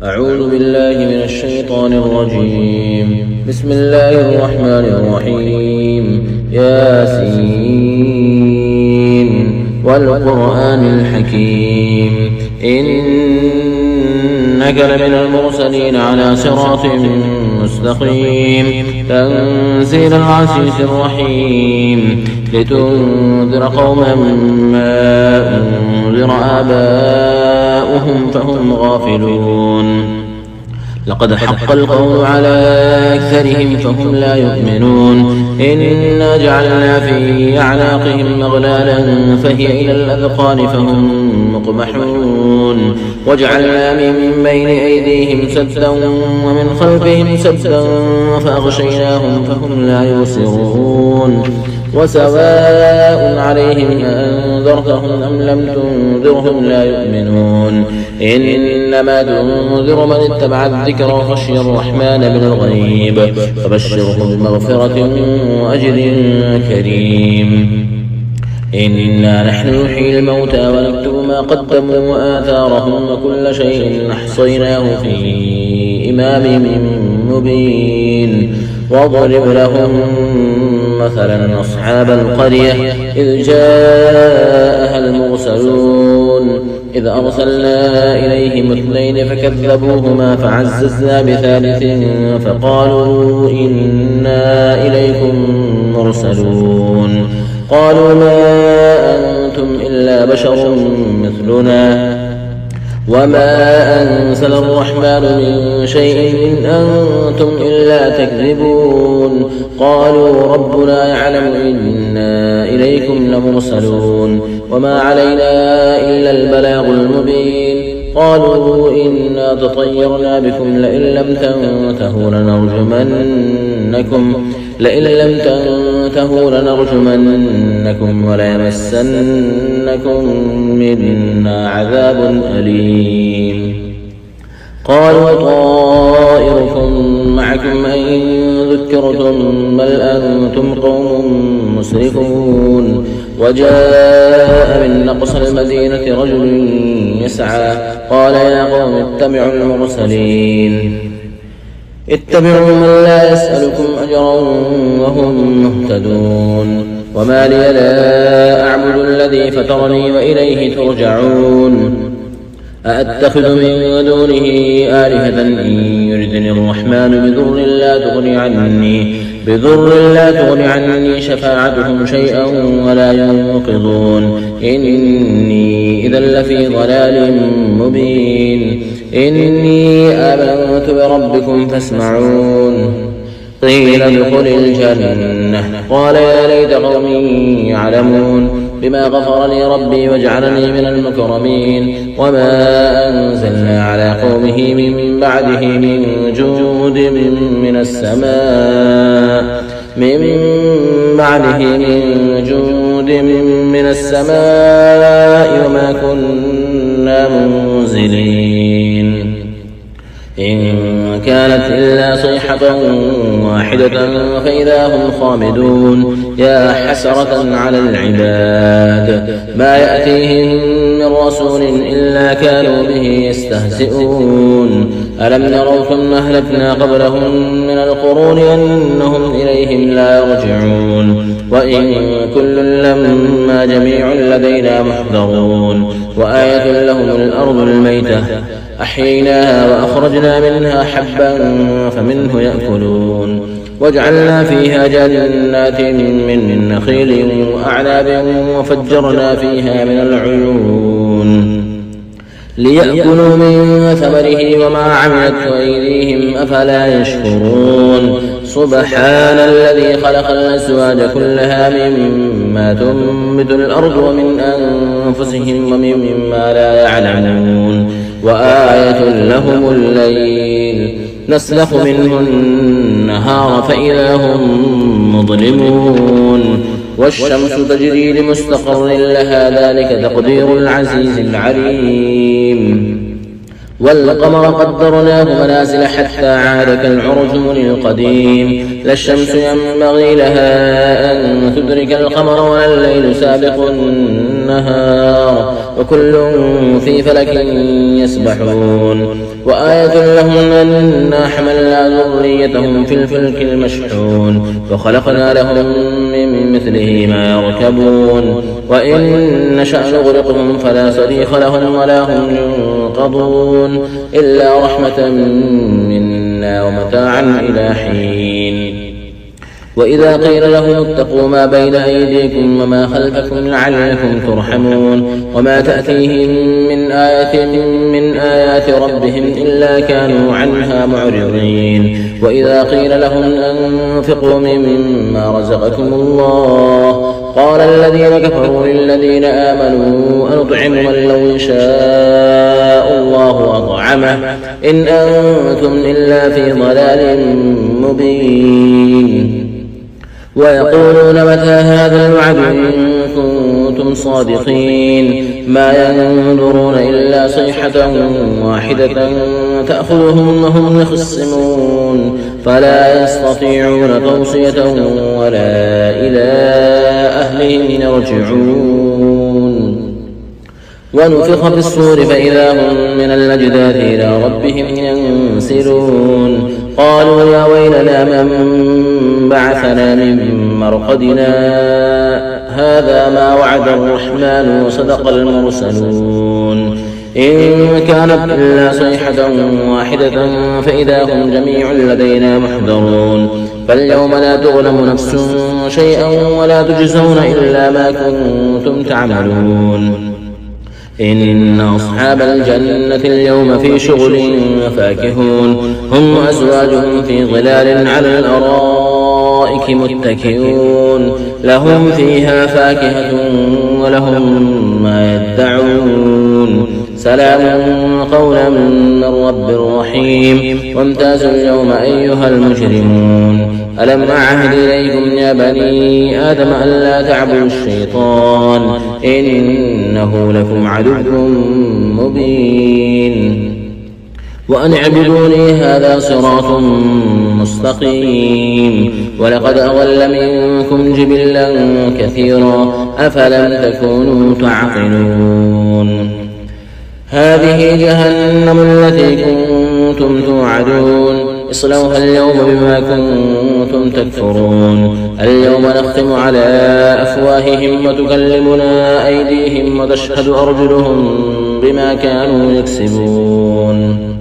أعوذ بالله من الشيطان الرجيم. بسم الله الرحمن الرحيم. ياسين والقرآن الحكيم إنك لمن المرسلين على صراط مستقيم تنزيل العزيز الرحيم لتنذر قوما ما أنذر آباؤهم فهم غافلون. لقد حق القول على أكثرهم فهم لا يؤمنون. إنا جعلنا في أعناقهم أغلالا فهي إلى الأذقان فهم مقمحون. وجعلنا من بين أيديهم سدا ومن خلفهم سدا فأغشيناهم فهم لا يبصرون. وسواء عليهم أنذرتهم أم لم تنذرهم لا يؤمنون. إنما تنذر من اتبع الذكر وخشي الرحمن بالغيب فبشره بمغفرة وأجر كريم. إنا نحن نحيي الموتى ونكتب ما قدموا وآثارهم وكل شيء أحصيناه في إمام مبين. واضرب لهم مثلا أصحاب القرية إذ جاءها المرسلون إذ أرسلنا إليهم اثنين فكذبوهما فعززنا بثالث فقالوا إنا إليكم مرسلون. قالوا ما أنتم إلا بشر مثلنا وما أنزل الرحمن من شيء إن أنتم إلا تكذبون. قالوا ربنا يعلم إنا إليكم لمرسلون وما علينا إلا البلاغ المبين. قالوا إنا تطيرنا بكم لئن لم تنتهوا لنرجمنكم وليمسنكم منا عذاب أليم. قالوا طائركم معكم أئن ذكرتم بل أنتم قوم مسرفون. وجاء من أقصى المدينة رجل يسعى قال يا قوم اتبعوا المرسلين اتبعوا من لا يسألكم أجرا وهم مهتدون. وما لي لا أعبد الذي فطرني وإليه ترجعون. أأتخذ من دونه آلهة إن يردني الرحمن بضر لا تغني عني شفاعتهم شيئا ولا ينقذون. إني إذا لفي ضلال مبين. إني آمنت بربكم فاسمعون. قيل ادخل الجنة قال يا ليت قومي يعلمون بما غفر لي ربي وجعلني من المكرمين. وما أنزلنا على قومه من بعده من جود من السماء وما كنا منزلين. إن كانت إلا صيحة واحدة فإذا هم خامدون. يا حسرة على العباد ما يأتيهم من رسول إلا كانوا به يستهزئون. ألم يروا كم أهلكنا قبلهم من القرون أنهم إليهم لا يرجعون. وإن كل لما جميع لدينا محضرون. وآية لهم الأرض الميتة أحييناها وأخرجنا منها حبا فمنه يأكلون. وجعلنا فيها جنات من نخيل وأعناب وفجرنا فيها من العيون ليأكلوا من ثمره وما عملت أيديهم أفلا يشكرون. سبحان الذي خلق الأزواج كلها مما تنبت الأرض ومن أنفسهم ومما لا يعلمون. وآية لهم الليل نسلخ منه النهار فإذا هم مظلمون. والشمس تجري لمستقر لها ذلك تقدير العزيز العليم. والقمر قدرناه منازل حتى عاد كالعرجون القديم. لا الشمس ينبغي لها أن تدرك القمر ولا الليل سابق والنهار وكل في فلك يسبحون وآية لهم أنا حملنا ذريتهم في الفلك المشحون وخلقنا لهم من مثله ما يركبون وإن نشأ نغرقهم فلا صريخ لهم ولا هم ينقضون إلا رحمة منا ومتاعا إلى حين وإذا قيل لهم اتقوا ما بين أيديكم وما خلفكم لعلكم ترحمون وما تأتيهم من آية من آيات ربهم إلا كانوا عنها معرضين وإذا قيل لهم أنفقوا مما رزقكم الله قال الذين كفروا للذين آمنوا أنطعم من لو شاء الله أطعمه إن أنتم إلا في ضلال مبين ويقولون متى هذا الوعد إن كنتم صادقين ما ينظرون إلا صيحة واحدة تأخذهم وهم يخصمون فلا يستطيعون توصية ولا إلى أهلهم يرجعون ونفخ في الصور فإذا هم من الأجداث إلى ربهم ينسلون قالوا يا ويلنا من بعثنا من مرقدنا هذا ما وعد الرحمن وصدق المرسلون إن كانت إلا صيحة واحدة فإذا هم جميع لدينا محضرون فاليوم لا تظلم نفس شيئا ولا تجزون إلا ما كنتم تعملون إن أصحاب الجنة اليوم في شغل فاكهون هم وأزواجهم في ظلال على الأرائك متكئون لهم فيها فاكهة ولهم ما يدعون سلام قولا من رب رحيم وامتازوا اليوم أيها المجرمون ألم أعهد إليكم يا بني آدم ألا تعبدوا الشيطان إنه لكم عدو مبين وأن اعبدوني هذا صراط مستقيم ولقد أضل منكم جبلا كثيرا أفلم تكونوا تعقلون هذه جهنم التي كنتم توعدون اصلوها اليوم بما كنتم تكفرون اليوم نختم على أفواههم وتكلمنا أيديهم وتشهد أرجلهم بما كانوا يكسبون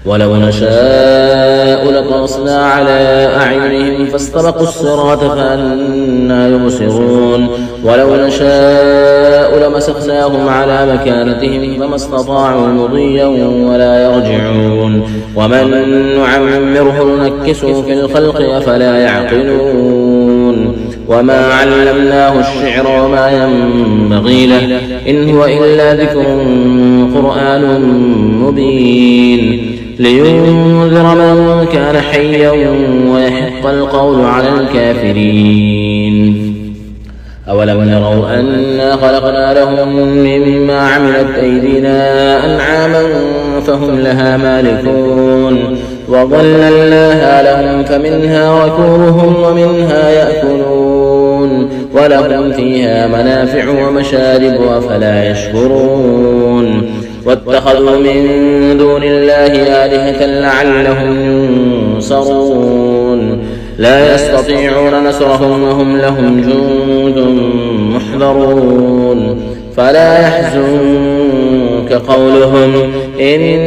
ولو نشاء لطمسنا على أعينهم فاستبقوا الصراط فأنى يبصرون ولو نشاء لمسخناهم على مكانتهم فما استطاعوا مضيا ولا يرجعون ومن نعمره نكسه في الخلق أفلا يعقلون وما علمناه الشعر وما ينبغي له إن هو إلا ذكر قرآن مبين لينذر من كان حيا ويحق القول على الكافرين أولم يروا أنا خلقنا لهم مما عملت أيدينا أنعاما فهم لها مالكون وظللناها لهم فمنها ركوبهم ومنها يأكلون ولهم فيها منافع ومشارب أفلا يشكرون واتخذوا من دون الله آلهة لعلهم ينصرون لا يستطيعون نصرهم وهم لهم جند محضرون فلا يحزنك قولهم إنا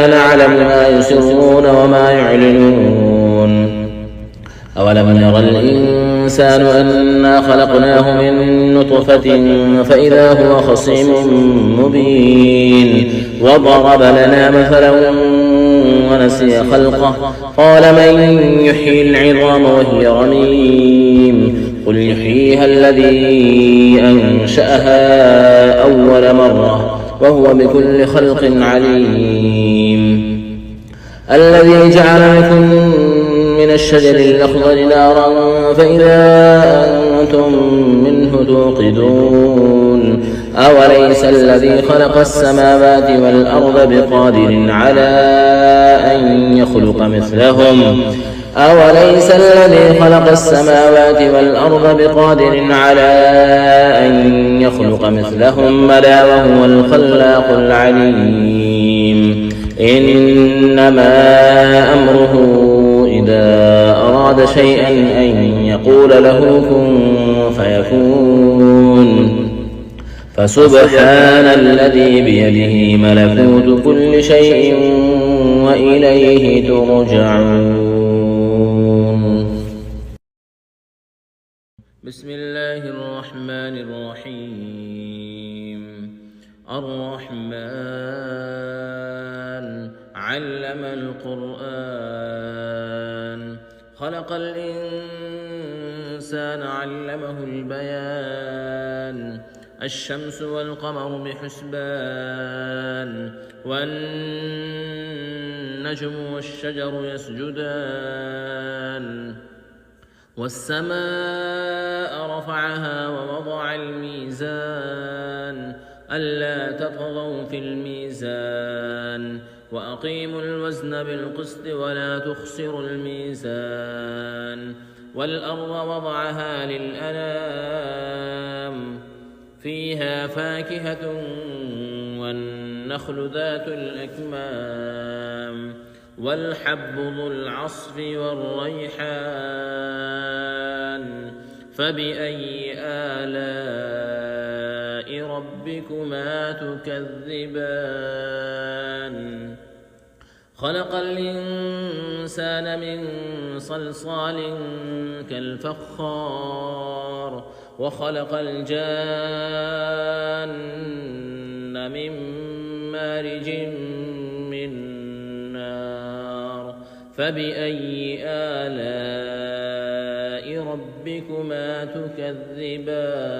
نعلم ما يسرون وما يعلنون أولم يرى الإنسان أنا خلقناه من نطفة فإذا هو خصيم مبين وضرب لنا مثلا ونسي خلقه قال من يحيي العظام وهي رميم قل يحييها الذي أنشأها أول مرة وهو بكل خلق عليم الذي جعل لكم من الشجر الأخضر نارا فإذا أنتم منه توقدون أوليس الذي خلق السماوات والأرض بقادر على أن يخلق مثلهم أوليس الذي خلق السماوات والأرض بقادر على أن يخلق مثلهم بلى وهو الخلاق العليم إنما أمره إذا أراد شيئا أن يقول له كن فيكون فسبحان الذي بيده ملكوت كل شيء وإليه ترجعون. بسم الله الرحمن الرحيم. الرحمن علم القرآن خلق الإنسان علمه البيان الشمس والقمر بحسبان والنجم والشجر يسجدان والسماء رفعها ووضع الميزان ألا تطغوا في الميزان وأقيموا الوزن بالقسط ولا تخسروا الميزان والأرض وضعها للأنام فيها فاكهة والنخل ذات الأكمام والحب ذو العصف والريحان فبأي آلاء ربكما تكذبان خلق الإنسان من صلصال كالفخار وخلق الجان من مارج من نار فبأي آلاء ربكما تكذبان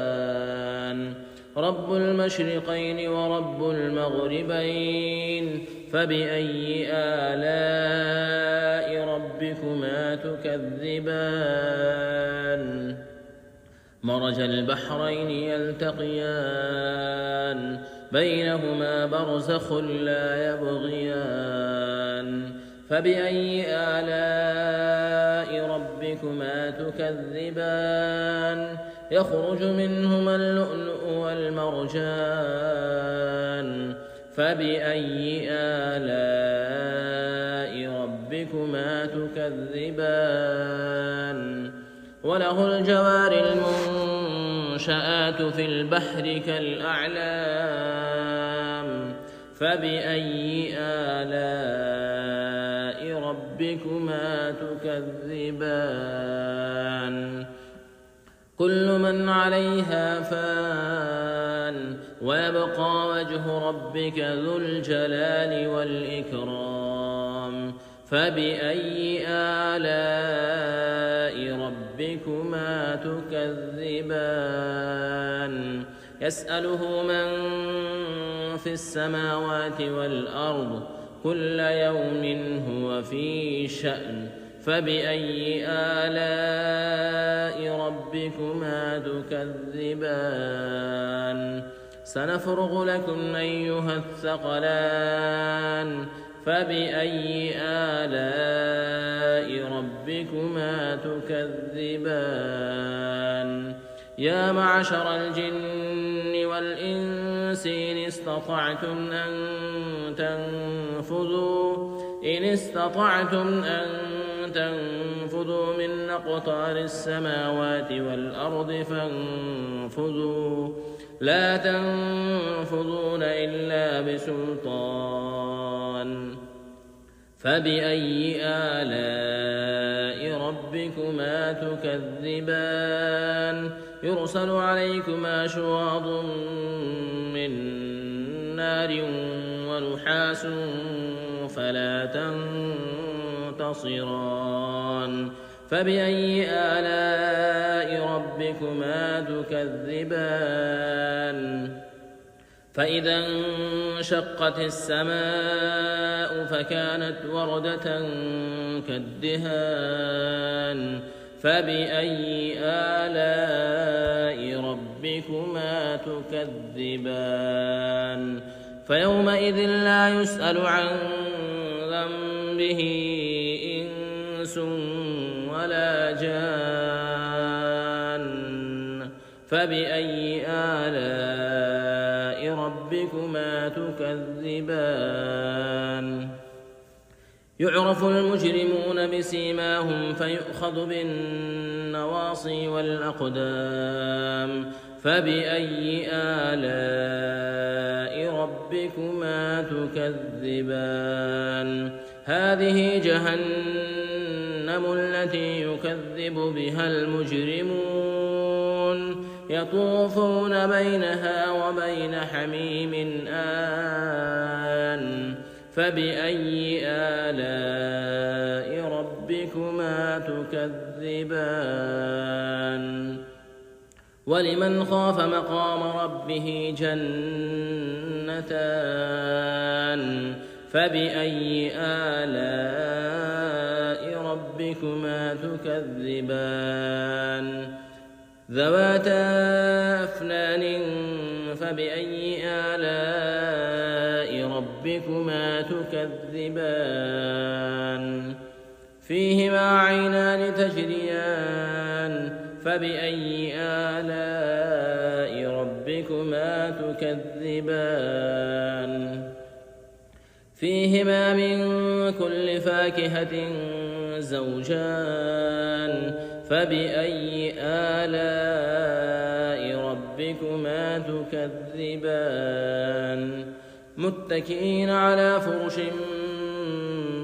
رب المشرقين ورب المغربين فبأي آلاء ربكما تكذبان مرج البحرين يلتقيان بينهما برزخ لا يبغيان فبأي آلاء ربكما تكذبان يخرج منهما اللؤلؤ والمرجان فبأي آلاء ربكما تكذبان وله الجوار المنشآت في البحر كالأعلام فبأي آلاء ربكما تكذبان كل من عليها فان ويبقى وجه ربك ذو الجلال والإكرام فبأي آلاء ربكما تكذبان يسأله من في السماوات والأرض كل يوم هو في شأن فبأي آلاء ربكما تكذبان سنفرغ لكم أيها الثقلان فبأي آلاء ربكما تكذبان يا معشر الجن والإنس إن استطعتم أن تنفذوا من أقطار السماوات والأرض فانفذوا لا تنفذون إلا بسلطان فبأي آلاء ربكما تكذبان يرسل عليكما شواظ من نار ونحاس فلا تنتصران فبأي آلاء ربكما تكذبان فإذا انشقت السماء فكانت وردة كالدهان فبأي آلاء ربكما تكذبان فيومئذ لا يسأل عن ذنبه به إنس ولا جان فبأي آلاء ربكما تكذبان يعرف المجرمون بسيماهم فيؤخذ بالنواصي والأقدام فبأي آلاء ربكما تكذبان هذه جهنم التي يكذب بها المجرمون يطوفون بينها وبين حميم آن فبأي آلاء ربكما تكذبان ولمن خاف مقام ربه جنتان فبأي آلاء ربكما تكذبان ذواتا أفنان فبأي آلاء ربكما تكذبان فيهما عينان تجريان فبأي آلاء ربكما تكذبان فيهما من كل فاكهة زوجان فبأي آلاء ربكما تكذبان متكئين على فرش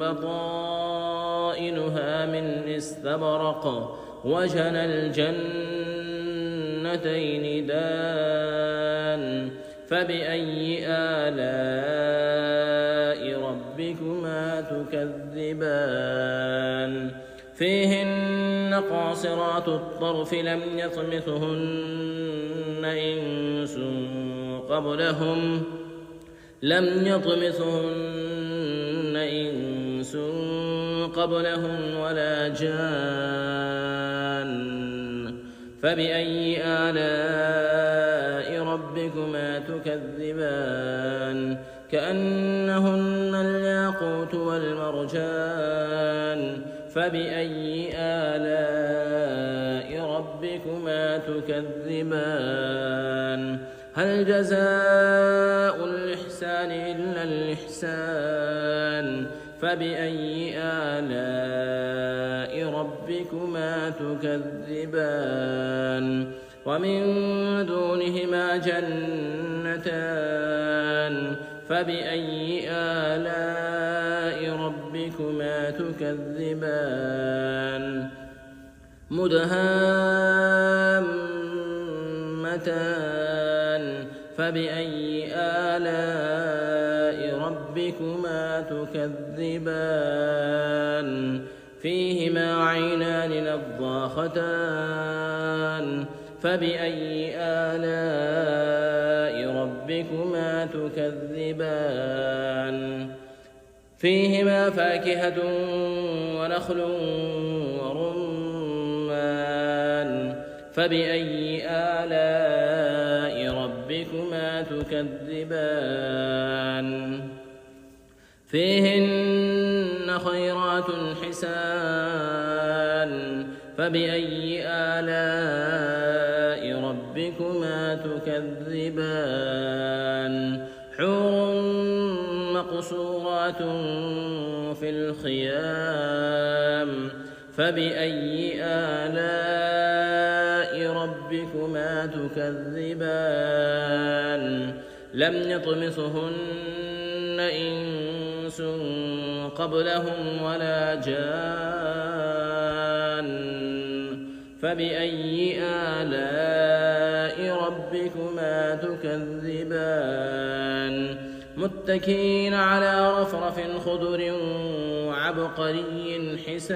بطائنها من استبرق وجنى الجنتين دان فبأي آلاء ربكما تكذبان فيهن قاصرات الطرف لم يطمثهن إنس قبلهم ولا جان فبأي آلاء ربكما تكذبان كأنهن الياقوت والمرجان فبأي آلاء ربكما تكذبان هل جزاء الإحسان إلا الإحسان فبأي آلاء ربكما تكذبان ومن دونهما جنتان فبأي آلاء ربكما تكذبان مدهامتان فبأي آلاء ربكما تكذبان فيهما عينان نضاختان فبأي آلاء ربكما تكذبان فيهما فاكهة ونخل ورمان فبأي آلاء ربكما تكذبان فيهن خيرات حسان فبأي آلاء ربكما تكذبان حور مقصورات في الخيام فبأي آلاء ربكما تكذبان لم يطمثهن إنس قبلهم ولا جان فبأي آلاء ربكما تكذبان متكئين على رفرف خضر وعبقري حسان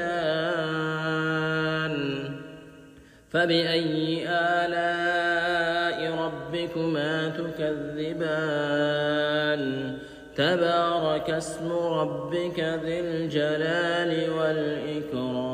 فبأي آلاء ربكما تكذبان تبارك اسم ربك ذي الجلال والإكرام